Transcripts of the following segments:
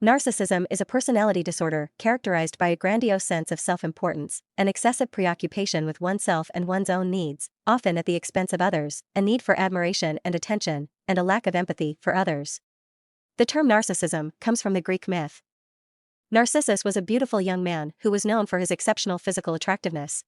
Narcissism is a personality disorder characterized by a grandiose sense of self-importance, an excessive preoccupation with oneself and one's own needs, often at the expense of others, a need for admiration and attention, and a lack of empathy for others. The term narcissism comes from the Greek myth. Narcissus was a beautiful young man who was known for his exceptional physical attractiveness.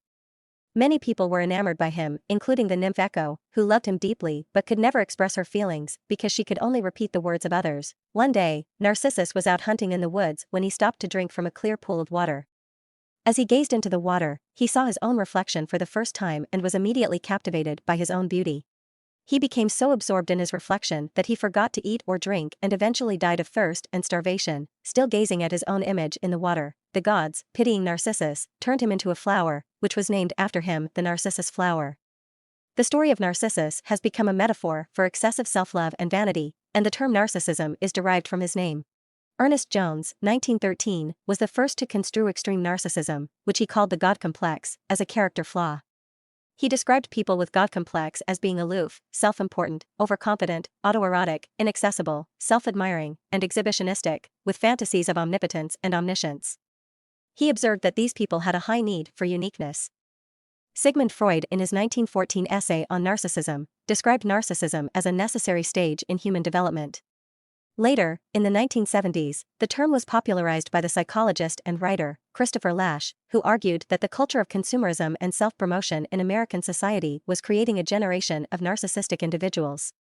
Many people were enamored by him, including the nymph Echo, who loved him deeply but could never express her feelings because she could only repeat the words of others. One day, Narcissus was out hunting in the woods when he stopped to drink from a clear pool of water. As he gazed into the water, he saw his own reflection for the first time and was immediately captivated by his own beauty. He became so absorbed in his reflection that he forgot to eat or drink and eventually died of thirst and starvation, still gazing at his own image in the water. The gods, pitying Narcissus, turned him into a flower, which was named after him, the Narcissus flower. The story of Narcissus has become a metaphor for excessive self-love and vanity, and the term narcissism is derived from his name. Ernest Jones, 1913, was the first to construe extreme narcissism, which he called the God complex, as a character flaw. He described people with God complex as being aloof, self-important, overconfident, autoerotic, inaccessible, self-admiring, and exhibitionistic, with fantasies of omnipotence and omniscience. He observed that these people had a high need for uniqueness. Sigmund Freud, in his 1914 essay on narcissism, described narcissism as a necessary stage in human development. Later, in the 1970s, the term was popularized by the psychologist and writer, Christopher Lasch, who argued that the culture of consumerism and self-promotion in American society was creating a generation of narcissistic individuals.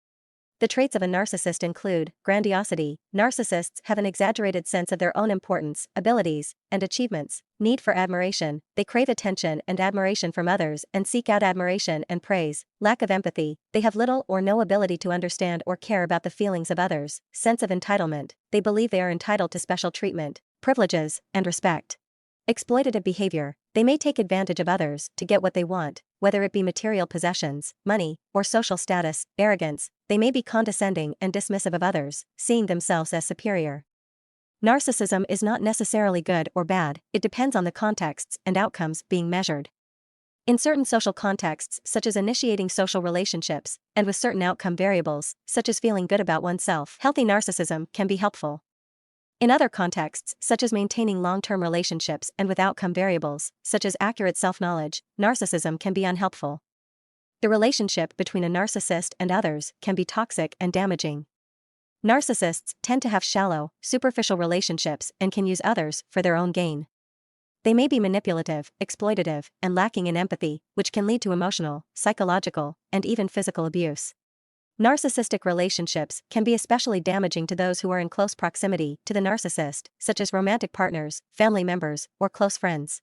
The traits of a narcissist include grandiosity. Narcissists have an exaggerated sense of their own importance, abilities, and achievements, need for admiration. They crave attention and admiration from others and seek out admiration and praise. Lack of empathy. They have little or no ability to understand or care about the feelings of others. Sense of entitlement. They believe they are entitled to special treatment, privileges, and respect. Exploitative behavior. They may take advantage of others to get what they want, whether it be material possessions, money, or social status. Arrogance. They may be condescending and dismissive of others, seeing themselves as superior. Narcissism is not necessarily good or bad, it depends on the contexts and outcomes being measured. In certain social contexts, such as initiating social relationships, and with certain outcome variables, such as feeling good about oneself, healthy narcissism can be helpful. In other contexts, such as maintaining long-term relationships and with outcome variables, such as accurate self-knowledge, narcissism can be unhelpful. The relationship between a narcissist and others can be toxic and damaging. Narcissists tend to have shallow, superficial relationships and can use others for their own gain. They may be manipulative, exploitative, and lacking in empathy, which can lead to emotional, psychological, and even physical abuse. Narcissistic relationships can be especially damaging to those who are in close proximity to the narcissist, such as romantic partners, family members, or close friends.